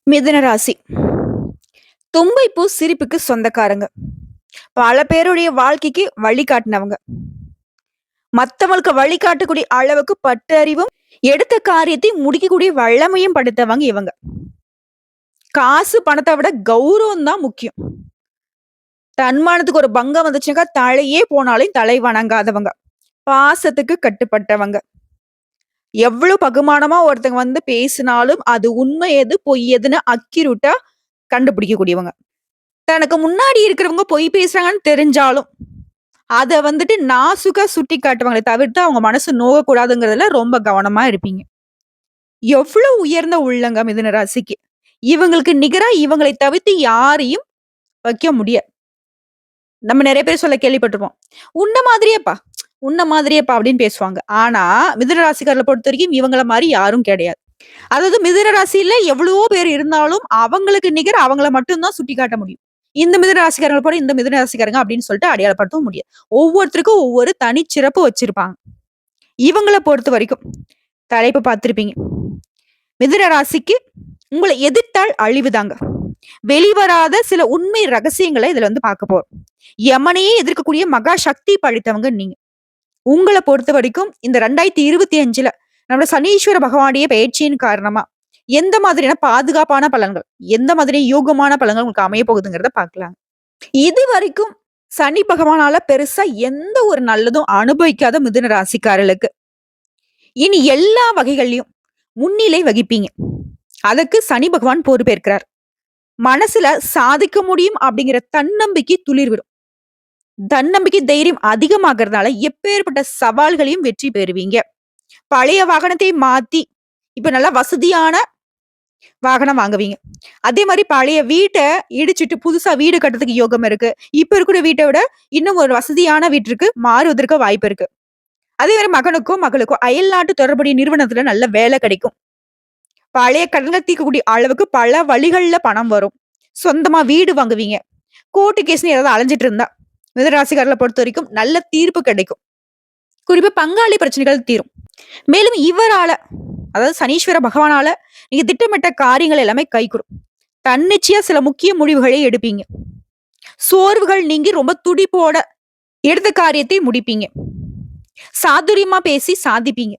மிதுன ராசி. தும்பைப்பூ சிரிப்புக்கு சொந்தக்காரங்க. பல பேருடைய வாழ்க்கைக்கு வழிகாட்டினவங்க. மத்தவங்களுக்கு வழிகாட்டக்கூடிய அளவுக்கு பட்டறிவும், எடுத்த காரியத்தை முடிக்கக்கூடிய வல்லமையும் படைத்தவங்க இவங்க. காசு பணத்தை விட கௌரவம் தான் முக்கியம். தன்மானத்துக்கு ஒரு பங்கம் வந்துச்சுனாக்கா தலையே போனாலும் தலை வணங்காதவங்க. பாசத்துக்கு கட்டுப்பட்டவங்க. எவ்வளவு பகுமானமா ஒருத்தங்க வந்து பேசினாலும் அது உண்மை எது பொய் எதுன்னு அக்கிரூட்டா கண்டுபிடிக்கக்கூடியவங்க. தனக்கு முன்னாடி இருக்கிறவங்க பொய் பேசுறாங்கன்னு தெரிஞ்சாலும், அத வந்துட்டு நாசூக்கா சுட்டி காட்டுவாங்களே தவிர்த்து, அவங்க மனசு நோகக்கூடாதுங்கிறதுல ரொம்ப கவனமா இருப்பீங்க. எவ்வளவு உயர்ந்த உள்ளங்க மிதுன ராசிக்கு. இவங்களுக்கு நிகரா இவங்களை தவிர்த்து யாரையும் வைக்க முடியாது. நம்ம நெறைய பேர் சொல்ல கேள்விப்பட்டிருப்போம். "உன்ன மாதிரியேப்பா, உன்ன மாதிரியேப்பா" அப்படின்னு பேசுவாங்க. ஆனா, மிதுன ராசிக்காரர்கள பொறுத்தவரைக்கும் இவங்கள மாரி யாரும் கிடையாது. அதாவது மிதுன ராசியில எவ்வளவோ பேர் இருந்தாலும், அவங்களுக்கு நிகர் அவங்கள மட்டும் தான் சுட்டிக்காட்ட முடியும். இந்த மிதுன ராசிக்காரங்கள போல இந்த மிதுன ராசிக்காரங்க அப்படின்னு சொல்லிட்டு அடையாளப்படுத்தவும் முடியாது. ஒவ்வொருத்தருக்கும் ஒவ்வொரு தனிச்சிறப்பு வச்சிருப்பாங்க. இவங்கள பொறுத்தவரைக்கும் தலைப்பு பார்த்திருப்பீங்க. மிதுன ராசிக்கு உங்கள எதிர்த்தால் அழிவுதாங்க. வெளிவராத சில உண்மை ரகசியங்கள இதுல வந்து பார்க்க போறோம். யமனையே எதிர்க்கக்கூடிய மகா சக்தி படைத்தவங்க நீங்க. உங்கள பொறுத்தவரைக்கும் இந்த 2025ல நம்மளோட சனீஸ்வர பகவானுடைய பெயர்ச்சியின் காரணமா எந்த மாதிரியான பாதுகாப்பான பலன்கள், எந்த மாதிரி யோகமான பலன்கள் உங்களுக்கு அமைய போகுதுங்கிறத பார்க்கலாம். இதுவரைக்கும் சனி பகவானால பெருசா எந்த ஒரு நல்லதும் அனுபவிக்காத மிதுன ராசிக்காரர்களுக்கு இனி எல்லா வகைகள்லயும் முன்னிலை வகிப்பீங்க. அதுக்கு சனி பகவான் பொறுப்பேற்கிறார். மனசுல சாதிக்க முடியும் அப்படிங்கிற தன்னம்பிக்கை துளிர்விடும். தன்னம்பிக்கை தைரியம் அதிகமாகறதுனால எப்பேற்பட்ட சவால்களையும் வெற்றி பெறுவீங்க. பழைய வாகனத்தை மாத்தி இப்ப நல்லா வசதியான வாகனம் வாங்குவீங்க. அதே மாரி பழைய வீட்ட இடிச்சுட்டு புதுசா வீடு கட்டுறதுக்கு யோகம் இருக்கு. இப்ப இருக்கிற வீட்ட விட இன்னும் ஒரு வசதியான வீட்டிற்கு மாறுவதற்கு வாய்ப்பு இருக்கு. அதே மாரி மகனுக்கோ, மகளுக்கோ அயல்நாட்டு தொடர்புடைய நிறுவனத்துல நல்ல வேலை கிடைக்கும். பழைய கடன்கள் தீர்க்கக்கூடிய அளவுக்கு பல வழிகள்ல பணம் வரும். சொந்தமா வீடு வாங்குவீங்க. கோர்ட்டு கேஸ்ன்னு ஏதாவது அலைஞ்சிட்டு இருந்தா, மிதுனராசிக்காரர்கள பொறுத்தவரைக்கும் நல்ல தீர்ப்பு கிடைக்கும். குறிப்பா பங்காளி பிரச்சனைகள் தீரும். மேலும் இவரால, அதாவது சனீஸ்வர பகவானால நீங்க திட்டமிட்ட காரியங்கள் எல்லாமே கைகூடும். தன்னிச்சையா சில முக்கிய முடிவுகளை எடுப்பீங்க. சோர்வுகள் நீங்கி ரொம்ப துடிப்போட எடுத்த காரியத்தை முடிப்பீங்க. சாதுரியமா பேசி சாதிப்பீங்க.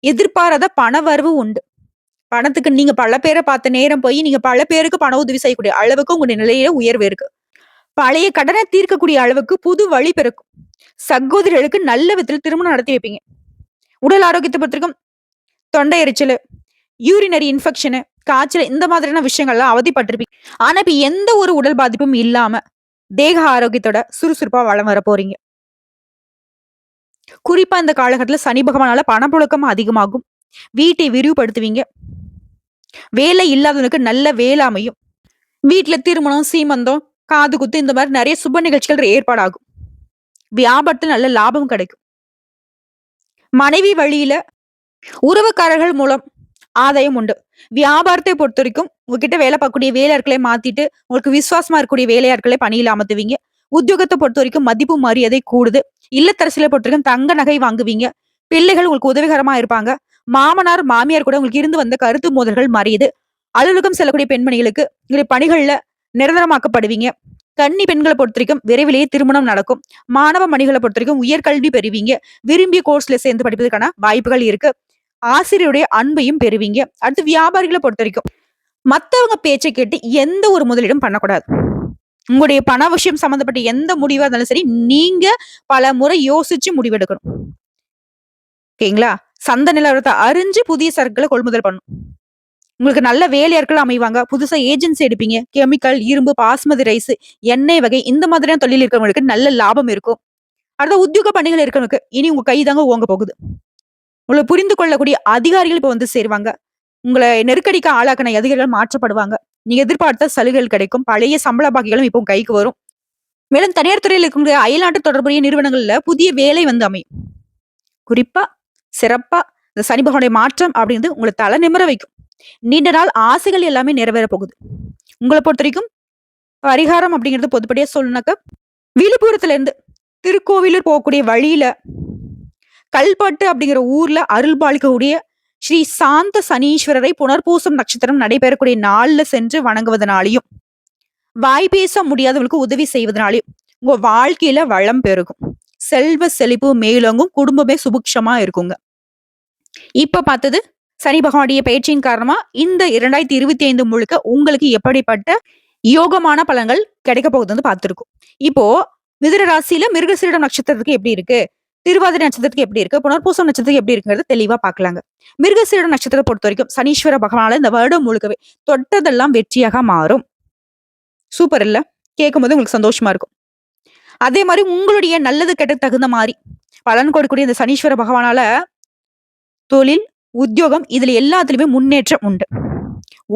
எதிர்பாராத பண வரவு உண்டு. பணத்துக்கு நீங்க பல பேரை பார்த்த நேரம் போய் நீங்க பல பேருக்கு பண உதவி செய்யக்கூடிய அளவுக்கு உங்களுடைய நிலையில உயர்வு இருக்கு. பழைய கடனை தீர்க்கக்கூடிய அளவுக்கு புது வழி பிறக்கும். சகோதரிகளுக்கு நல்ல விதத்தில் திருமணம் நடத்தி வைப்பீங்க. உடல் ஆரோக்கியத்தை பொறுத்திருக்கும் தொண்டை எரிச்சல், யூரினரி இன்ஃபெக்ஷனு, காய்ச்சல் இந்த மாதிரியான விஷயங்கள்லாம் அவதிப்பட்டிருப்பீங்க. ஆனா இப்ப எந்த ஒரு உடல் பாதிப்பும் இல்லாம தேக ஆரோக்கியத்தோட சுறுசுறுப்பா வளம் வர போறீங்க. குறிப்பா இந்த காலகட்டத்துல சனி பகவானால பணப்புழக்கம் அதிகமாகும். வீட்டை விரிவுபடுத்துவீங்க. வேலை இல்லாதவனுக்கு நல்ல வேலை அமையும். வீட்டுல திருமணம், சீமந்தம், காது குத்து இந்த மாதிரி நிறைய சுப நிகழ்ச்சிகள் ஏற்பாடாகும். வியாபாரத்துல நல்ல லாபம் கிடைக்கும். மனைவி வழியில உறவுக்காரர்கள் மூலம் ஆதாயம் உண்டு. வியாபாரத்தை பொறுத்த வரைக்கும் உங்ககிட்ட வேலை பார்க்கக்கூடிய வேலையாட்களை மாத்திட்டு உங்களுக்கு விசுவாசமா இருக்கக்கூடிய வேலையாட்களை பணியில் அமர்த்துவீங்க. உத்தியோகத்தை பொறுத்த வரைக்கும் மதிப்பு மரியாதை கூடுது. இல்லத்தரசியலை பொறுத்த வரைக்கும் தங்க நகை வாங்குவீங்க. பிள்ளைகள் உங்களுக்கு உதவிகரமா இருப்பாங்க. மாமனார் மாமியார் கூட உங்களுக்கு இருந்து வந்த கருத்து மோதல்கள் மறையுது. அலுவலகம் செல்லக்கூடிய பெண்மணிகளுக்கு உங்களுடைய பணிகள்ல நிரந்தரமாக்கப்படுவீங்க. கன்னி பெண்களை பொறுத்த வரைக்கும் விரைவிலேயே திருமணம் நடக்கும். மாணவ மணிகளை பொறுத்த வரைக்கும் உயர்கல்வி பெறுவீங்க. விரும்பிய கோர்ஸ்ல சேர்ந்து படிப்பதற்கான வாய்ப்புகள் இருக்கு. ஆசிரியருடைய அன்பையும் பெறுவீங்க. அடுத்து வியாபாரிகளை பொறுத்த வரைக்கும் மத்தவங்க பேச்சை கேட்டு எந்த ஒரு முதலீடும் பண்ணக்கூடாது. உங்களுடைய பண விஷயம் சம்பந்தப்பட்ட எந்த முடிவா இருந்தாலும் சரி, நீங்க பல முறை யோசிச்சு முடிவெடுக்கணும். ஓகேங்களா? சந்தை நிலவரத்தை அறிஞ்சு புதிய சரக்குகளை கொள்முதல் பண்ணணும். உங்களுக்கு நல்ல வேலையாட்கள் அமைவாங்க. புதுசா ஏஜென்சி எடுப்பீங்க. கெமிக்கல், இரும்பு, பாஸ்மதி ரைஸ், எண்ணெய் வகை இந்த மாதிரியான தொழில் இருக்கிறவங்களுக்கு நல்ல லாபம் இருக்கும். அடுத்த உத்தியோக பணிகள் இருக்கிறவங்களுக்கு இனி உங்க கை தாங்க ஓங்க போகுது. உங்களை புரிந்து கொள்ளக்கூடிய அதிகாரிகள் இப்ப வந்து சேருவாங்க. உங்களை நெருக்கடிக்கு ஆளாக்கின அதிகாரிகள் மாற்றப்படுவாங்க. நீங்க எதிர்பார்த்த சலுகைகள் கிடைக்கும். பழைய சம்பள பாக்கிகளும் இப்போ கைக்கு வரும். மேலும் தனியார் துறையில் இருக்கக்கூடிய அயல்நாட்டு தொடர்புடைய நிறுவனங்கள்ல புதிய வேலை வந்து அமையும். குறிப்பா சிறப்பா இந்த சனி பகவானுடைய மாற்றம் அப்படிங்கிறது உங்களை தலை நிமிர வைக்கும். நீண்ட நாள் ஆசைகள் எல்லாமே நிறைவேற போகுது. உங்களை பொறுத்த வரைக்கும் பரிகாரம் அப்படிங்கிறது பொதுப்படியா சொல்லணும்னாக்க, விழுப்புரத்துல இருந்து திருக்கோவிலூர் போகக்கூடிய வழியில கல்பட்டு அப்படிங்கிற ஊர்ல அருள் பாலிக்கக்கூடிய ஸ்ரீ சாந்த சனீஸ்வரரை புனர்பூசம் நட்சத்திரம் நடைபெறக்கூடிய நாள்ல சென்று வணங்குவதனாலையும், வாய் பேச முடியாதவர்களுக்கு உதவி செய்வதனாலையும் உங்க வாழ்க்கையில வளம் பெருகும். செல்வ செழிப்பு மேலோங்கும். குடும்பமே சுபிக்ஷமா இருக்குங்க. இப்ப பார்த்தது சனி பகவானுடைய பயிற்சியின் காரணமா இந்த 2025 முழுக்க உங்களுக்கு எப்படிப்பட்ட யோகமான பலன்கள் கிடைக்க போகுதுன்னு பார்த்திருக்கோம். இப்போ மிதுன ராசியில மிருகசீரிடம் நட்சத்திரத்துக்கு எப்படி இருக்கு? திருவாதிரை நட்சத்திரத்துக்கு எப்படி இருக்கு? புனர்பூசம் நட்சத்திரத்துக்கு எப்படி இருக்குங்கிறது தெளிவா பார்க்கலாங்க. மிருகசீரிடம் நட்சத்திரத்தை பொறுத்த வரைக்கும் சனீஸ்வர பகவானால இந்த வருடம் முழுக்கவே தொட்டதெல்லாம் வெற்றியாக மாறும். சூப்பர் இல்ல? கேட்கும்போது உங்களுக்கு சந்தோஷமா இருக்கும். அதே மாதிரி உங்களுடைய நல்லது கெட்ட தகுந்த மாதிரி பலன் கொடுக்கக்கூடிய இந்த சனீஸ்வர பகவானால தொழில், உத்தியோகம் இதுல எல்லாத்துலயுமே முன்னேற்றம் உண்டு.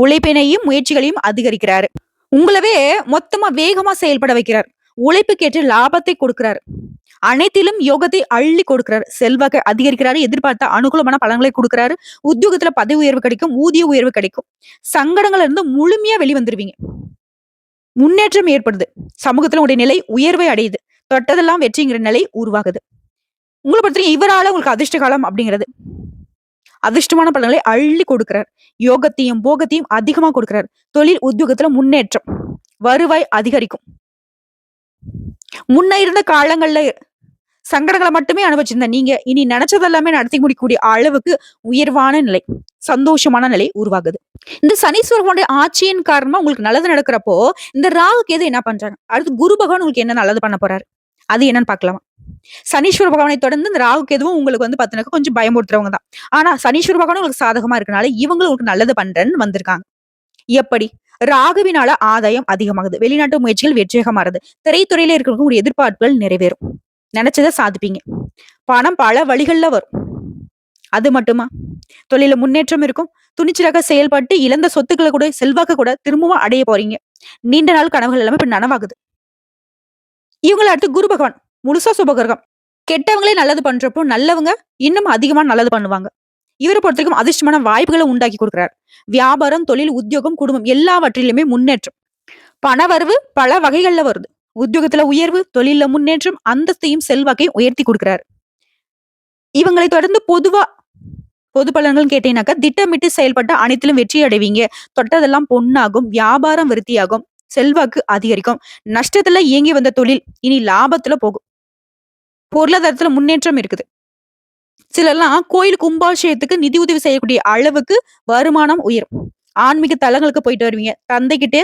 உழைப்பினையும் முயற்சிகளையும் அதிகரிக்கிறாரு. உங்களவே மொத்தமா வேகமா செயல்பட வைக்கிறார். உழைப்புக்கேற்ற லாபத்தை கொடுக்கிறாரு. அனைத்திலும் யோகத்தை அள்ளி கொடுக்கிறாரு. செல்வாக்கை அதிகரிக்கிறாரு. எதிர்பார்த்த அனுகூலமான பலன்களை கொடுக்கிறாரு. உத்தியோகத்துல பதவி உயர்வு கிடைக்கும். ஊதிய உயர்வு கிடைக்கும். சங்கடங்கள்ல இருந்து முழுமையா வெளிவந்துருவீங்க. முன்னேற்றம் ஏற்படுது. சமூகத்துல உங்களுடைய நிலை உயர்வை அடையுது. தொட்டதெல்லாம் வெற்றிங்கிற நிலை உருவாகுது. உங்களை பொறுத்தவரைக்கும் இவரால உங்களுக்கு அதிர்ஷ்ட காலம் அப்படிங்கிறது அதிர்ஷ்டமான பலன்களை அள்ளி கொடுக்கிறார். யோகத்தையும் போகத்தையும் அதிகமா கொடுக்கிறார். தொழில் உத்தியோகத்துல முன்னேற்றம், வருவாய் அதிகரிக்கும். முன்ன இருந்த காலங்கள்ல சங்கடங்களை மட்டுமே அனுபவிச்சிருந்த நீங்க இனி நினைச்சதெல்லாமே நடத்தி முடிக்கக்கூடிய அளவுக்கு உயர்வான நிலை, சந்தோஷமான நிலை உருவாகுது. இந்த சனீஸ்வரனுடைய ஆட்சியின் காரணமா உங்களுக்கு நல்லது நடக்கிறப்போ இந்த ராகு கேது என்ன பண்றாங்க? அடுத்து குரு பகவான் உங்களுக்கு என்ன நல்லது பண்ண போறாரு? அது என்னன்னு பார்க்கலாமா? சனீஸ்வர பகவானை தொடர்ந்து இந்த ராகு கேதுவும் உங்களுக்கு வந்து பாத்தீங்கன்னா கொஞ்சம் பயமுறுத்துறவங்க தான். ஆனா சனீஸ்வர பகவான் உங்களுக்கு சாதகமா இருக்கனால இவங்களும் உங்களுக்கு நல்லது பண்றேன்னு வந்திருக்காங்க. எப்படி? ராகுவினால ஆதாயம் அதிகமாகுது. வெளிநாட்டு முயற்சிகள் வெற்றியாக மாறுது. திரைத்துறையில இருக்கிறவங்க ஒரு எதிர்பார்ப்புகள் நிறைவேறும். நினைச்சதை சாதிப்பீங்க. பணம் பல வழிகள்ல வரும். அது மட்டுமா? தொழில முன்னேற்றம் இருக்கும். துணிச்சலாக செயல்பட்டு இழந்த சொத்துக்களை கூட செல்வாக்க கூட திரும்பவும் அடைய போறீங்க. நீண்ட நாள் கனவுகள் எல்லாமே இப்ப நனவாகுது. இவங்களை அடுத்து குரு பகவான் முழுசா சுபகிரகம். கெட்டவங்களே நல்லது பண்றப்போ நல்லவங்க இன்னும் அதிகமா நல்லது பண்ணுவாங்க. இவரை பொறுத்த வரைக்கும் அதிர்ஷ்டமான வாய்ப்புகளை உண்டாக்கி கொடுக்கிறார். வியாபாரம், தொழில், உத்தியோகம், குடும்பம் எல்லாவற்றிலுமே முன்னேற்றம். பணவரவு பல வகைகள்ல வருது. உத்தியோகத்துல உயர்வு, தொழில முன்னேற்றம், அந்தஸ்தையும் செல்வாக்கையும் உயர்த்தி கொடுக்கிறார். இவங்களை தொடர்ந்து பொது பலன்கள் கேட்டீங்கன்னாக்கா திட்டமிட்டு செயல்பட்ட அனைத்திலும் வெற்றி அடைவீங்க. தொட்டதெல்லாம் பொன்னாகும். வியாபாரம் விருத்தியாகும். செல்வாக்கு அதிகரிக்கும். நஷ்டத்துல இயங்கி வந்த தொழில் இனி லாபத்துல போகும். பொருளாதாரத்துல முன்னேற்றம் இருக்குது. சிலர்லாம் கோயில் கும்பாபிஷேகத்துக்கு நிதி உதவி செய்யக்கூடிய அளவுக்கு வருமானம் உயரும். ஆன்மீக தலங்களுக்கு போயிட்டு வருவீங்க. தந்தைகிட்டே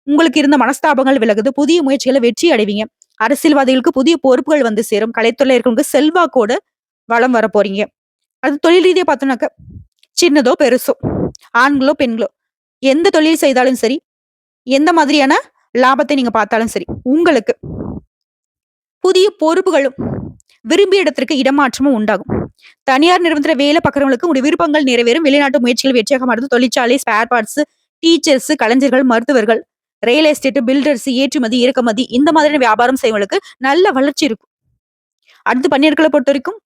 உங்களுக்கு இருந்த மனஸ்தாபங்கள் விலகுது. புதிய முயற்சிகளை வெற்றி அடைவீங்க. அரசியல்வாதிகளுக்கு புதிய பொறுப்புகள் வந்து சேரும். கலைத்துறையில இருக்கவங்களுக்கு செல்வாக்கோட வளம் வர போறீங்க. அது தொழில் ரீதியா பார்த்தோம்னாக்க சின்னதோ பெருசோ, ஆண்களோ பெண்களோ எந்த தொழில் செய்தாலும் சரி, எந்த மாதிரியான லாபத்தை நீங்க பார்த்தாலும் சரி, உங்களுக்கு புதிய பொறுப்புகளும் விரும்பிய இடத்திற்கு இடமாற்றமும் உண்டாகும். தனியார் நிறுவனத்துல வேலை பார்க்கறவங்களுக்கு உங்களுடைய விருப்பங்கள் நிறைவேறும். வெளிநாட்டு முயற்சிகள் வெற்றியாக மாறுது. தொழிற்சாலை, ஸ்பேர் பார்ட்ஸ், டீச்சர்ஸ், கலைஞர்கள், மருத்துவர்கள், ரியல் எஸ்டேட், பில்டர்ஸ், ஏற்றுமதி, இறக்குமதி இந்த மாதிரியான வியாபாரம் செய்வங்களுக்கு நல்ல வளர்ச்சி இருக்கும். அடுத்து பணியாட்களை பொறுத்த வரைக்கும்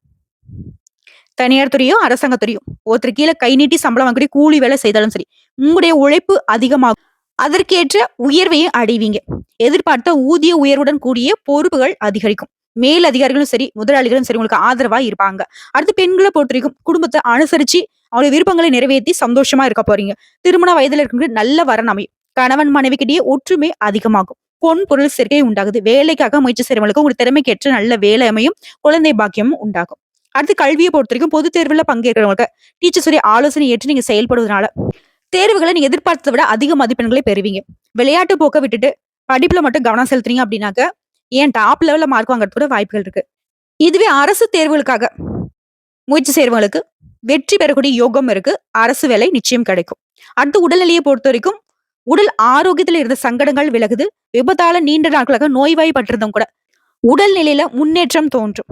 தனியார் துறையோ அரசாங்க துறையோ ஒருத்தர் கீழே கை நீட்டி சம்பளம் வாங்கக்கூடிய கூலி வேலை செய்தாலும் சரி, உங்களுடைய உழைப்பு அதிகமாகும். அதற்கேற்ற உயர்வையும் அடைவீங்க. எதிர்பார்த்த ஊதிய உயர்வுடன் கூடிய பொறுப்புகள் அதிகரிக்கும். மேல் அதிகாரிகளும் சரி, முதலாளிகளும் சரி உங்களுக்கு ஆதரவா இருப்பாங்க. அடுத்து பெண்களை பொறுத்த வரைக்கும் குடும்பத்தை அனுசரிச்சு அவருடைய விருப்பங்களை நிறைவேற்றி சந்தோஷமா இருக்க போறீங்க. திருமண வயதுல இருக்கிற நல்ல வரன் அமையும். கணவன் மனைவிக்கிடையே ஒற்றுமை அதிகமாகும். பொன் பொருள் சேர்க்கை உண்டாகுது. வேலைக்காக முயற்சி செய்யறவங்களுக்கு உங்களுடைய திறமைக்கேற்ற நல்ல வேலை அமையும். குழந்தை பாக்கியமும் உண்டாகும். அடுத்து கல்வியை பொறுத்த வரைக்கும் பொது தேர்வுல பங்கேற்கிறவங்களுக்கு டீச்சர்ஸுடைய ஆலோசனை ஏற்று நீங்க செயல்படுவதனால தேர்வுகளை நீங்க எதிர்பார்த்ததை விட அதிக மதிப்பெண்களை பெறுவீங்க. விளையாட்டு போக்க விட்டுட்டு படிப்புல மட்டும் கவனம் செலுத்துறீங்க அப்படின்னாக்க ஏன் டாப் லெவல்ல மார்க் வாங்குறது கூட வாய்ப்புகள் இருக்கு. இதுவே அரசு தேர்வுகளுக்காக முயற்சி செய்யறவங்களுக்கு வெற்றி பெறக்கூடிய யோகம் இருக்கு. அரசு வேலை நிச்சயம் கிடைக்கும். அடுத்து உடல்நிலையை பொறுத்த வரைக்கும் உடல் ஆரோக்கியத்துல இருந்த சங்கடங்கள் விலகுது. விபத்தால நீண்ட நாட்களாக நோய்வாய்ப்பட்டிருந்தும் கூட உடல் நிலையில முன்னேற்றம் தோன்றும்.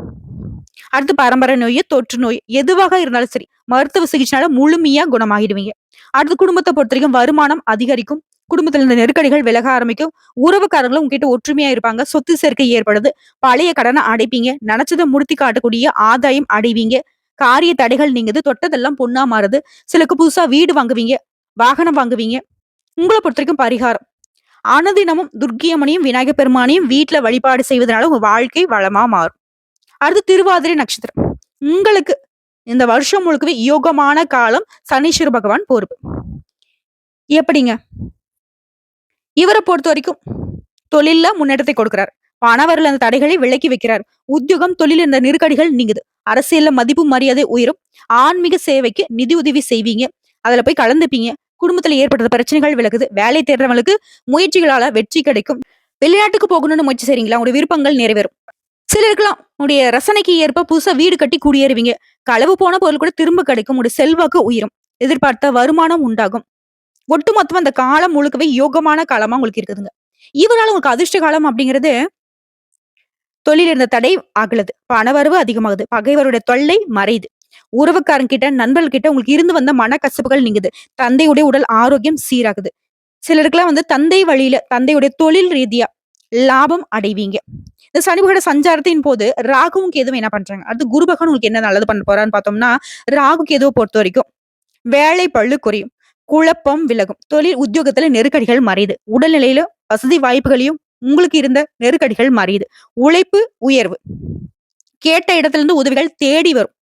அடுத்து பரம்பரை நோய், தொற்று நோய் எதுவாக இருந்தாலும் சரி மருத்துவ சிகிச்சைனால முழுமையா குணமாகிடுவீங்க. அடுத்து குடும்பத்தை பொறுத்த வரைக்கும் வருமானம் அதிகரிக்கும். குடும்பத்துல இருந்த நெருக்கடிகள் விலக ஆரம்பிக்கும். உறவுக்காரங்களும் உங்ககிட்ட ஒற்றுமையா இருப்பாங்க. சொத்து சேர்க்கை ஏற்படுது. பழைய கடனை அடைப்பீங்க. நினைச்சதை முடித்தி காட்டக்கூடிய ஆதாயம் அடைவீங்க. காரிய தடைகள் நீங்குது. தொட்டதெல்லாம் பொண்ணா மாறுது. சிலருக்கு புதுசா வீடு வாங்குவீங்க, வாகனம் வாங்குவீங்க. உங்களை பொறுத்த வரைக்கும் பரிகாரம் அனுதினமும் துர்க்கியம்மனையும் விநாயகர் பெருமானையும் வீட்டுல வழிபாடு செய்வதனால உங்க வாழ்க்கை வளமா மாறும். அடுத்து திருவாதிரை நட்சத்திரம் உங்களுக்கு இந்த வருஷம் முழுக்கவே யோகமான காலம் சனீஸ்வர பகவான் பொறுப்பு. எப்படிங்க? இவர பொறுத்தவரைக்கும் தொழில்ல முன்னேற்றத்தை கொடுக்கிறார். பணவரல் அந்த தடைகளை விலக்கி வைக்கிறார். உத்தியோகம், தொழில் இந்த நெருக்கடிகள் நீங்குது. அரசியல்ல மதிப்பு, மரியாதை உயரும். ஆன்மீக சேவைக்கு நிதி உதவி செய்வீங்க. அதுல போய் கலந்துப்பீங்க. குடும்பத்துல ஏற்படுற பிரச்சனைகள் விலகுது. வேலை தேடுறவங்களுக்கு முயற்சிகளால வெற்றி கிடைக்கும். வெளிநாட்டுக்கு போகணும்னு முயற்சி செய்றீங்களா? உங்களுடைய விருப்பங்கள் நிறைவேறும். சிலருக்குலாம் உங்களுடைய ரசனைக்கு ஏற்ப புதுசா வீடு கட்டி குடியேறுவீங்க. களவு போன பொருள் கூட திரும்ப கிடைக்கும். உங்களுடைய செல்வாக்கு உயரும். எதிர்பார்த்த வருமானம் உண்டாகும். ஒட்டுமொத்தமா அந்த காலம் முழுக்கவே யோகமான காலமா உங்களுக்கு இருக்குதுங்க. இவரால உங்களுக்கு அதிர்ஷ்ட காலம் அப்படிங்கிறது தொழில் இருந்த தடை ஆகலது. பணவரவு அதிகமாகுது. பகைவருடைய தொல்லை மறையுது. உறவுக்காரங்க கிட்ட, நண்பர்கள் கிட்ட உங்களுக்கு இருந்து வந்த மனக்கசப்புகள் நீங்குது. தந்தையுடைய உடல் ஆரோக்கியம் சீராகுது. சிலருக்குலாம் தந்தை வழியில, தந்தையுடைய தொழில் ரீதியா லாபம் அடைவீங்க. இந்த சனி பகவான் சஞ்சாரத்தின் போது ராகுவும் கேதுவும் என்ன பண்றாங்க? அடுத்து குரு பகவான் உங்களுக்கு என்ன நல்லது பண்ண போறான்னு பார்த்தோம்னா, ராகு கேதுவை பொறுத்த வரைக்கும் வேலை பளு குறையும். குழப்பம் விலகும். தொழில் உத்தியோகத்துல நெருக்கடிகள் மறையுது. உடல்நிலையில வசதி வாய்ப்புகளையும் உங்களுக்கு இருந்த நெருக்கடிகள் மறையுது. உழைப்பு உயர்வு. கேட்ட இடத்துல இருந்து உதவிகள் தேடி வரும்.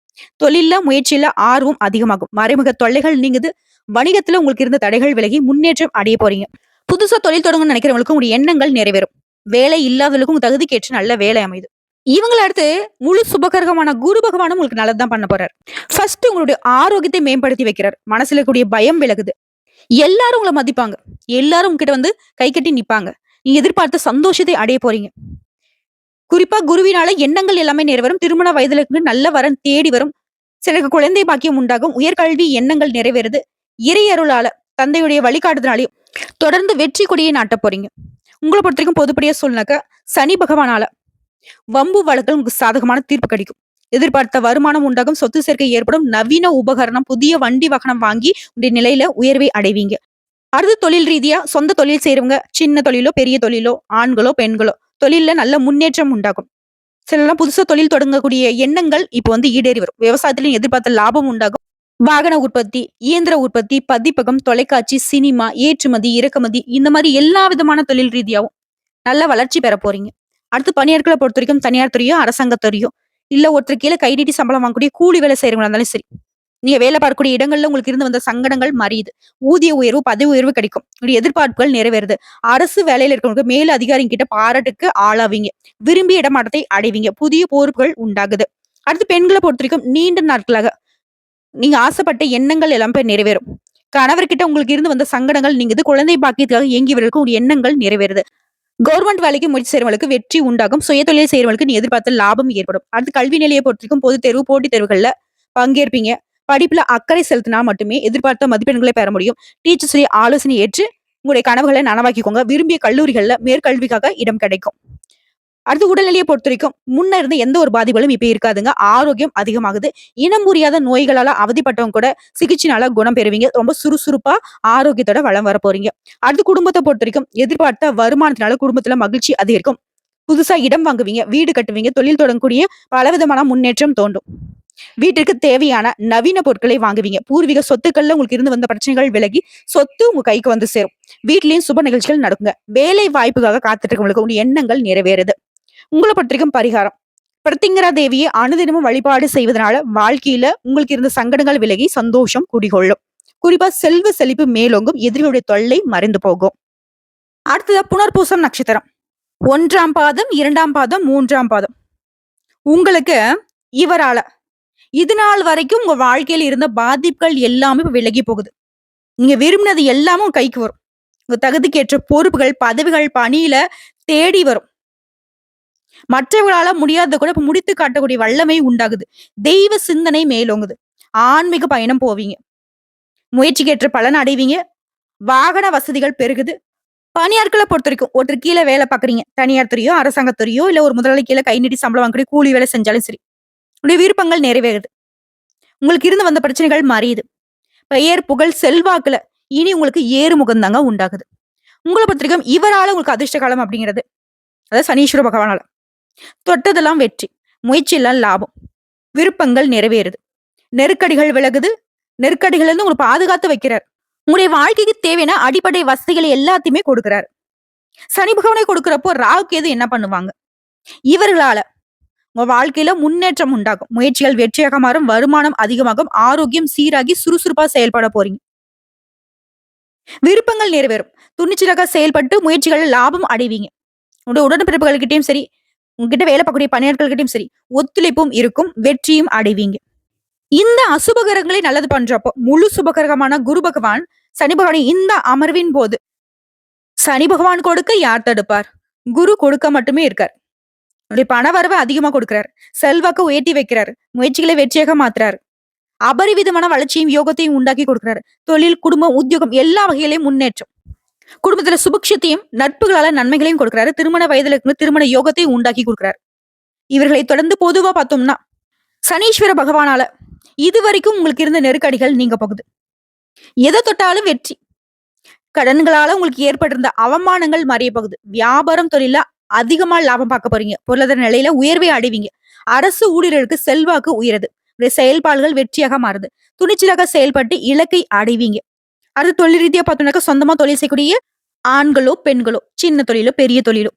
தொழில்ல முயற்சியில ஆர்வம் அதிகமாகும். மறைமுக தொல்லைகள் நீங்குது. வணிகத்துல உங்களுக்கு இருந்த தடைகள் விலகி முன்னேற்றம் அடைய போறீங்க. புதுசா தொழில் தொடங்கணும்னு நினைக்கிறவங்களுக்கும் உங்களுடைய எண்ணங்கள் நிறைவேறும். வேலை இல்லாதவர்களுக்கும் உங்க தகுதிக்கேற்ற நல்ல வேலை அமையுது. இவங்கள அடுத்து முழு சுபகரகமான குரு பகவானும் உங்களுக்கு நல்லதுதான் பண்ண போறாரு. ஃபர்ஸ்ட் உங்களுடைய ஆரோக்கியத்தை மேம்படுத்தி வைக்கிறார். மனசுல இருக்கக்கூடிய பயம் விலகுது. எல்லாரும் உங்களை மதிப்பாங்க. எல்லாரும் உங்ககிட்ட கை கட்டி நிப்பாங்க. நீங்க எதிர்பார்த்த சந்தோஷத்தை அடைய போறீங்க. குறிப்பா குருவினால எண்ணங்கள் எல்லாமே நிறைவேறும். திருமண வயதுல இருந்து நல்ல வரன் தேடி வரும். சிலருக்கு குழந்தை பாக்கியம் உண்டாகும். உயர்கல்வி எண்ணங்கள் நிறைவேறுது. இறை அருளால, தந்தையுடைய வழிகாட்டுதனாலையும் தொடர்ந்து வெற்றி கொடியை நாட்ட போறீங்க. உங்களை பொறுத்த வரைக்கும் பொதுப்படியா சொல்லினாக்க சனி பகவானால வம்பு வழக்குகள் உங்களுக்கு சாதகமான தீர்ப்பு கிடைக்கும். எதிர்பார்த்த வருமானம் உண்டாகும். சொத்து சேர்க்கை ஏற்படும். நவீன உபகரணம், புதிய வண்டி வாகனம் வாங்கி உங்களுடைய நிலையில உயர்வை அடைவீங்க. அடுத்து தொழில் ரீதியா சொந்த தொழில் செய்யறவங்க, சின்ன தொழிலோ பெரிய தொழிலோ, ஆண்களோ பெண்களோ, தொழில்ல நல்ல முன்னேற்றம் உண்டாகும். சிலர்லாம் புதுசா தொழில் தொடங்கக்கூடிய எண்ணங்கள் இப்போ ஈடேறி வரும். விவசாயத்திலும் எதிர்பார்த்த லாபம் உண்டாகும். வாகன உற்பத்தி, இயந்திர உற்பத்தி, பதிப்பகம், தொலைக்காட்சி, சினிமா, ஏற்றுமதி, இறக்குமதி, இந்த மாதிரி எல்லா விதமான தொழில் ரீதியாவும் நல்ல வளர்ச்சி பெற போறீங்க. அடுத்து பணியாட்களை பொறுத்த வரைக்கும் தனியார் துறையோ, அரசாங்க துறையோ, இல்ல ஒருத்தர் கீழே கை நீட்டி சம்பளம் வாங்கக்கூடிய கூலி வேலை செய்யறவங்களா இருந்தாலும் சரி, நீங்க வேலை பார்க்கக்கூடிய இடங்கள்ல உங்களுக்கு இருந்து வந்த சங்கடங்கள் மறையுது. ஊதிய உயர்வு, பதவி உயர்வு கிடைக்கும். உங்களுடைய எதிர்பார்ப்புகள் நிறைவேறுது. அரசு வேலையில இருக்கிறவங்க மேல் அதிகாரிங்க கிட்ட பாராட்டுக்கு ஆளாவீங்க. விரும்பிய இடமாற்றத்தை அடைவீங்க. புதிய பொறுப்புகள் உண்டாகுது. அடுத்து பெண்களை பொறுத்த வரைக்கும் நீண்ட நாட்களாக நீங்க ஆசைப்பட்ட எண்ணங்கள் எல்லாம் போய் நிறைவேறும். கணவர்கிட்ட உங்களுக்கு இருந்து வந்த சங்கடங்கள் நீங்குது. குழந்தை பாக்கியத்துக்காக இயங்கியவர்களுக்கு உங்களுடைய எண்ணங்கள் நிறைவேறுது. கவர்மெண்ட் வேலைக்கு முயற்சி செய்யறவங்களுக்கு வெற்றி உண்டாகும். சுயதொழில் செய்யறவங்களுக்கு நீ எதிர்பார்த்த லாபம் ஏற்படும். அடுத்து கல்வி நிலையை பொறுத்த வரைக்கும் பொது தேர்வு, போட்டித் தேர்வுகள்ல பங்கேற்பீங்க. படிப்புல அக்கறை செலுத்தினா மட்டுமே எதிர்பார்த்த மதிப்பெண்களை பெற முடியும். டீச்சர்ஸ் ஆலோசனை ஏற்று உங்களுடைய கனவுகளை நனவாக்கிக்கோங்க. விரும்பிய கல்லூரிகள்ல மேற்கல்விக்காக இடம் கிடைக்கும். அடுத்து உடல்நிலையை பொறுத்த வரைக்கும் முன்ன இருந்த எந்த ஒரு பாதிப்புகளும் இப்ப இருக்காதுங்க. ஆரோக்கியம் அதிகமாகுது. இனம் புரியாத நோய்களால அவதிப்பட்டவங்க கூட சிகிச்சைனால குணம் பெறுவீங்க. ரொம்ப சுறுசுறுப்பா ஆரோக்கியத்தோட வளம் வர போறீங்க. அடுத்து குடும்பத்தை பொறுத்த வரைக்கும் எதிர்பார்த்த வருமானத்தினால குடும்பத்துல மகிழ்ச்சி அதிகரிக்கும். புதுசா இடம் வாங்குவீங்க, வீடு கட்டுவீங்க, தொழில் தொடங்கக்கூடிய பலவிதமான முன்னேற்றம் தோன்றும். வீட்டிற்கு தேவையான நவீன பொருட்களை வாங்குவீங்க. பூர்வீக சொத்துக்கள்ல உங்களுக்கு இருந்து வந்த பிரச்சனைகள் விலகி சொத்து உங்க கைக்கு வந்து சேரும். வீட்லயும் சுப நிகழ்ச்சிகள் நடக்குங்க. வேலை வாய்ப்புக்காக காத்துட்டு இருக்கவங்களுக்கு உங்க எண்ணங்கள் நிறைவேறுது. உங்களை பொறுத்த வரைக்கும் பரிகாரம், பிரத்திங்கரா தேவியை அனுதினமும் வழிபாடு செய்வதனால வாழ்க்கையில உங்களுக்கு இருந்த சங்கடங்கள் விலகி சந்தோஷம் குடிகொள்ளும். குறிப்பா செல்வ செழிப்பு மேலோங்கும். எதிரிகளுடைய தொல்லை மறைந்து போகும். அடுத்ததா புனர்பூசம் நட்சத்திரம். 1ஆம் பாதம், 2ஆம் பாதம், 3ஆம் பாதம். உங்களுக்கு இவரால இது நாள் வரைக்கும் உங்க வாழ்க்கையில இருந்த பாதிப்புகள் எல்லாமே இப்ப விலகி போகுது. நீங்க விரும்பினது எல்லாமே உங்க கைக்கு வரும். உங்க தகுதிக்கேற்ற பொறுப்புகள், பதவிகள், பணியில தேடி வரும். மற்றவர்களால முடியாத கூட இப்ப முடித்து காட்டக்கூடிய வல்லமை உண்டாகுது. தெய்வ சிந்தனை மேலோங்குது. ஆன்மீக பயணம் போவீங்க. முயற்சிக்கேற்ற பலன் அடைவீங்க. வாகன வசதிகள் பெருகுது. பணியாட்களை பொறுத்த வரைக்கும் ஒருத்தர் கீழே வேலை பாக்குறீங்க. தனியார் துறையோ, அரசாங்கத்துறையோ, இல்ல ஒரு முதலாளி கீழே கை நீட்டி சம்பளம் வாங்கக்கூடிய கூலி வேலை செஞ்சாலும் சரி, உங்களுடைய விருப்பங்கள் நிறைவேறுது. உங்களுக்கு இருந்து வந்த பிரச்சனைகள் மறையுது. பெயர், புகழ், செல்வாக்குல இனி உங்களுக்கு ஏறுமுகம் தாங்க உண்டாகுது. உங்களை பொறுத்த வரைக்கும் இவரால உங்களுக்கு அதிர்ஷ்ட காலம் அப்படிங்கிறது, அதாவது சனீஸ்வர பகவானால தொட்டதெல்லாம் வெற்றி, முயற்சி எல்லாம் லாபம், விருப்பங்கள் நிறைவேறுது, நெருக்கடிகள் விலகுது. நெருக்கடிகள் இருந்து உங்களை பாதுகாத்து வைக்கிறார். உங்களுடைய வாழ்க்கைக்கு தேவையான அடிப்படை வசதிகளை எல்லாத்தையுமே கொடுக்கிறார். சனி பகவானை கொடுக்கிறப்போ ராகு கேது என்ன பண்ணுவாங்க? இவர்களால உங்க வாழ்க்கையில முன்னேற்றம் உண்டாகும். முயற்சிகள் வெற்றியாக மாறும். வருமானம் அதிகமாகும். ஆரோக்கியம் சீராகி சுறுசுறுப்பா செயல்பட போறீங்க. விருப்பங்கள் நிறைவேறும். துணிச்சலாக செயல்பட்டு முயற்சிகள்ல லாபம் அடைவீங்க. உங்களுடைய உடன்பிறப்புகள்கிட்டயும் சரி, உங்ககிட்ட வேலை பார்க்கக்கூடிய பணியாட்கள்கிட்டயும் சரி, ஒத்துழைப்பும் இருக்கும். வெற்றியும் அடைவீங்க. இந்த அசுப கிரகங்களை நல்லது பண்றப்போ, முழு சுபகிரகமான குரு பகவான், சனி பகவானின் இந்த அமர்வின் போது, சனி பகவான் கொடுக்க யார் தடுப்பார்? குரு கொடுக்க மட்டுமே இருக்கார். உங்களுடைய பண வரவை அதிகமா கொடுக்கிறார். செல்வாக்க உயர்த்தி வைக்கிறார். முயற்சிகளை வெற்றியாக மாத்துறாரு. அபரிவிதமான வளர்ச்சியும் யோகத்தையும் உண்டாக்கி கொடுக்கிறாரு. தொழில், குடும்பம், உத்தியோகம் எல்லா வகையிலையும் முன்னேற்றம். குடும்பத்துல சுபிக்ஷத்தையும் நட்புகளால நன்மைகளையும் கொடுக்கிறாரு. திருமண வயதுல இருக்கிற திருமண யோகத்தையும் உண்டாக்கி கொடுக்கிறாரு. இவர்களை தொடர்ந்து பொதுவா பார்த்தோம்னா, சனீஸ்வர பகவானால இதுவரைக்கும் உங்களுக்கு இருந்த நெருக்கடிகள் நீங்க போகுது. எதை தொட்டாலும் வெற்றி. கடன்களால உங்களுக்கு ஏற்பட்டிருந்த அவமானங்கள் மறைய போகுது. வியாபாரம், தொழில அதிகமா லாபம் பார்க்க போறீங்க. பொருளாதார நிலையில உயர்வை அடைவீங்க. அரசு ஊழியர்களுக்கு செல்வாக்கு உயருது. செயல்பாடுகள் வெற்றியாக மாறுது. துணிச்சலாக செயல்பட்டு இலக்கை அடைவீங்க. அடுத்து தொழில் ரீதியா பார்த்தோம்னாக்க, சொந்தமா தொழில் செய்யக்கூடிய ஆண்களோ பெண்களோ, சின்ன தொழிலோ பெரிய தொழிலோ,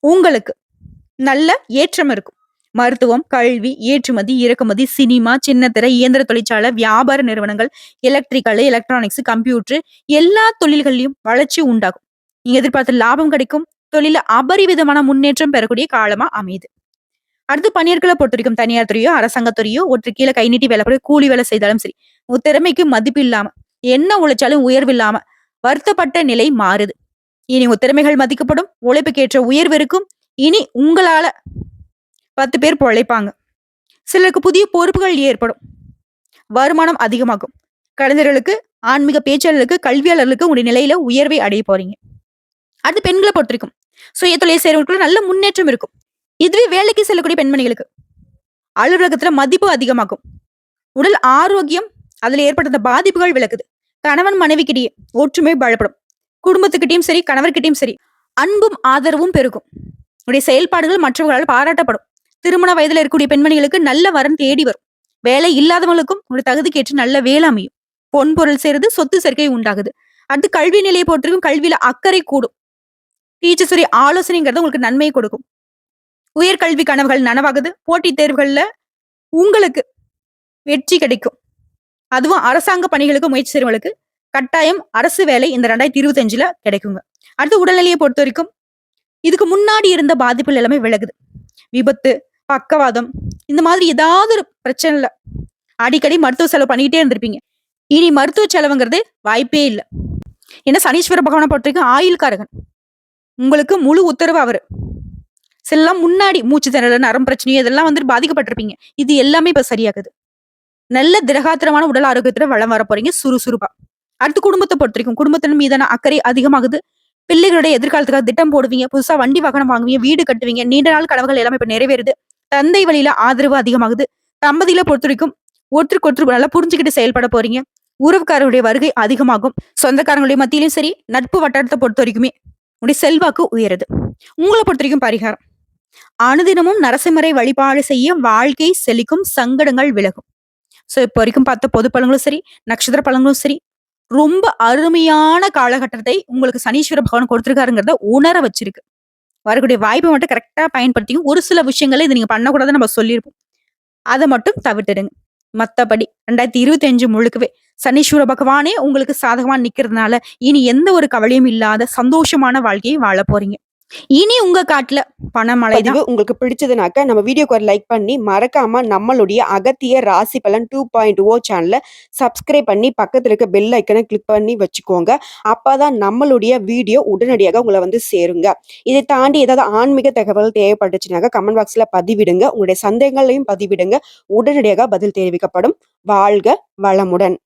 உங்களுக்கு நல்ல ஏற்றம் இருக்கும். மருத்துவம், கல்வி, ஏற்றுமதி, இறக்குமதி, சினிமா, சின்னத்திரை, இயந்திர தொழிற்சாலை, வியாபார நிறுவனங்கள், எலக்ட்ரிக்கல், எலக்ட்ரானிக்ஸ், கம்ப்யூட்டர் எல்லா தொழில்களிலும் வளர்ச்சி உண்டாகும். நீங்க எதிர்பார்த்த லாபம் கிடைக்கும். தொழில அபரிவிதமான முன்னேற்றம் பெறக்கூடிய காலமா அமையுது. அடுத்து பணியாட்களை பொறுத்த வரைக்கும் தனியார் துறையோ, அரசாங்கத்துறையோ, ஒற்று கீழே கை நீட்டி வேலை கூலி வேலை செய்தாலும் சரி, உங்க திறமைக்கு மதிப்பு இல்லாம, என்ன உழைச்சாலும் உயர்வு இல்லாம வருத்தப்பட்ட நிலை மாறுது. இனி உங்க திறமைகள் மதிக்கப்படும். உழைப்புக்கேற்ற உயர்வு இருக்கும். இனி உங்களால 10 பேர் பொழைப்பாங்க. சிலருக்கு புதிய பொறுப்புகள் ஏற்படும். வருமானம் அதிகமாகும். கலைஞர்களுக்கு, ஆன்மீக பேச்சாளர்களுக்கு, கல்வியாளர்களுக்கு உங்களுடைய நிலையில உயர்வை அடைய போறீங்க. அடுத்து பெண்களை பொறுத்த வரைக்கும் சுய தொழில் செய்யறவங்களுக்கு நல்ல முன்னேற்றம் இருக்கும். இதுவே வேலைக்கு செல்லக்கூடிய பெண்மணிகளுக்கு அலுவலகத்துல மதிப்பு அதிகமாகும். உடல் ஆரோக்கியம், அதுல ஏற்பட்ட பாதிப்புகள் விலகுது. கணவன் மனைவிக்கிடையே ஒற்றுமை பலப்படும். குடும்பத்துக்கிட்டையும் சரி, கணவர்கிட்டையும் சரி, அன்பும் ஆதரவும் பெருகும். உடைய செயல்பாடுகள் மற்றவர்களால் பாராட்டப்படும். திருமண வயதுல இருக்கக்கூடிய பெண்மணிகளுக்கு நல்ல வரன் தேடி வரும். வேலை இல்லாதவங்களுக்கும் ஒரு தகுதிக்கேற்று நல்ல வேலை அமையும். பொன் பொருள் சேருது. சொத்து சேர்க்கை உண்டாகுது. அடுத்து கல்வி நிலையை பொறுத்திருக்கும். கல்வியில அக்கறை கூடும். டீச்சர்ஸுடைய ஆலோசனைங்கிறது உங்களுக்கு நன்மையை கொடுக்கும். உயர்கல்வி கனவுகள் நனவாகுது. போட்டித் தேர்வுகள்ல உங்களுக்கு வெற்றி கிடைக்கும். அதுவும் அரசாங்க பணிகளுக்கு முயற்சி செய்றவங்களுக்கு கட்டாயம் அரசு வேலை இந்த 2025ல கிடைக்குங்க. அடுத்து உடல்நிலையை பொறுத்த வரைக்கும் இதுக்கு முன்னாடி இருந்த பாதிப்புகள் எல்லாமே விலகுது. விபத்து, பக்கவாதம், இந்த மாதிரி ஏதாவது ஒரு பிரச்சனைல அடிக்கடி மருத்துவ செலவு பண்ணிக்கிட்டே இருந்திருப்பீங்க. இனி மருத்துவ செலவுங்கிறது வாய்ப்பே இல்லை. ஏன்னா சனீஸ்வர பகவானை பொறுத்த வரைக்கும் ஆயுள்காரகன். உங்களுக்கு முழு உத்தரவு அவரு. சிலலாம் முன்னாடி மூச்சு திணறல், நரம் பிரச்சனையோ இதெல்லாம் வந்துட்டு பாதிக்கப்பட்டிருப்பீங்க. இது எல்லாமே இப்ப சரியாகுது. நல்ல திரகாத்திரமான உடல் ஆரோக்கியத்துல வளம் வர போறீங்க சுறுசுறுப்பா. அடுத்து குடும்பத்தை பொறுத்த வரைக்கும் குடும்பத்தின் மீதான அக்கறை அதிகமாகுது. பிள்ளைகளுடைய எதிர்காலத்துக்காக திட்டம் போடுவீங்க. புதுசா வண்டி வாகனம் வாங்குவீங்க. வீடு கட்டுவீங்க. நீண்ட நாள் கனவுகள் எல்லாமே இப்ப நிறைவேறுது. தந்தை வழியில ஆதரவு அதிகமாகுது. தம்பதிகளை பொறுத்த வரைக்கும் ஒற்றுக்கொற்று நல்லா புரிஞ்சுக்கிட்டு செயல்பட போறீங்க. உறவுக்காரர்களுடைய வருகை அதிகமாகும். சொந்தக்காரங்களுடைய மத்தியிலும் சரி, நட்பு வட்டாரத்தை பொறுத்த வரைக்குமே உடைய செல்வாக்கு உயருது. உங்களை பொறுத்த வரைக்கும் பரிகாரம், அனுதினமும் நரசிம்மரை வழிபாடு செய்ய வாழ்க்கை செழிக்கும். சங்கடங்கள் விலகும். சோ இப்போ வரைக்கும் பார்த்த பொது பலன்களும் சரி, நட்சத்திர பலன்களும் சரி, ரொம்ப அருமையான காலகட்டத்தை உங்களுக்கு சனீஸ்வர பகவான் கொடுத்திருக்காருங்கிறத உணர வச்சிருக்கு. வரக்கூடிய வாய்ப்பை மட்டும் கரெக்டா பயன்படுத்தியும் ஒரு சில விஷயங்களை இதை நீங்க பண்ணக்கூடாதுன்னு நம்ம சொல்லியிருப்போம். அதை மட்டும் தவிர்த்துடுங்க. மத்தபடி 2025 முழுக்கவே சனீஸ்வர பகவானே உங்களுக்கு சாதகமா நிக்கிறதுனால இனி எந்த ஒரு கவலையும் இல்லாத சந்தோஷமான வாழ்க்கையை வாழ போறீங்க. இனி உங்க காட்டுல பணமழை தான். உங்களுக்கு பிடிச்சதுனாக்க நம்ம வீடியோக்கு ஒரு லைக் பண்ணி மறக்காம நம்மளுடைய அகத்திய ராசி பலன் 2.0 சேனலை சப்ஸ்கிரைப் பண்ணி பக்கத்துல இருக்க பெல் ஐக்கனை கிளிக் பண்ணி வச்சுக்கோங்க. அப்பதான் நம்மளுடைய வீடியோ உடனடியாக உங்களை வந்து சேருங்க. இதை தாண்டி ஏதாவது ஆன்மீக தகவல் தேவைப்பட்டுச்சுனாக்க கமெண்ட் பாக்ஸ்ல பதிவிடுங்க. உங்களுடைய சந்தேகங்களையும் பதிவிடுங்க. உடனடியாக பதில் தெரிவிக்கப்படும். வாழ்க வளமுடன்.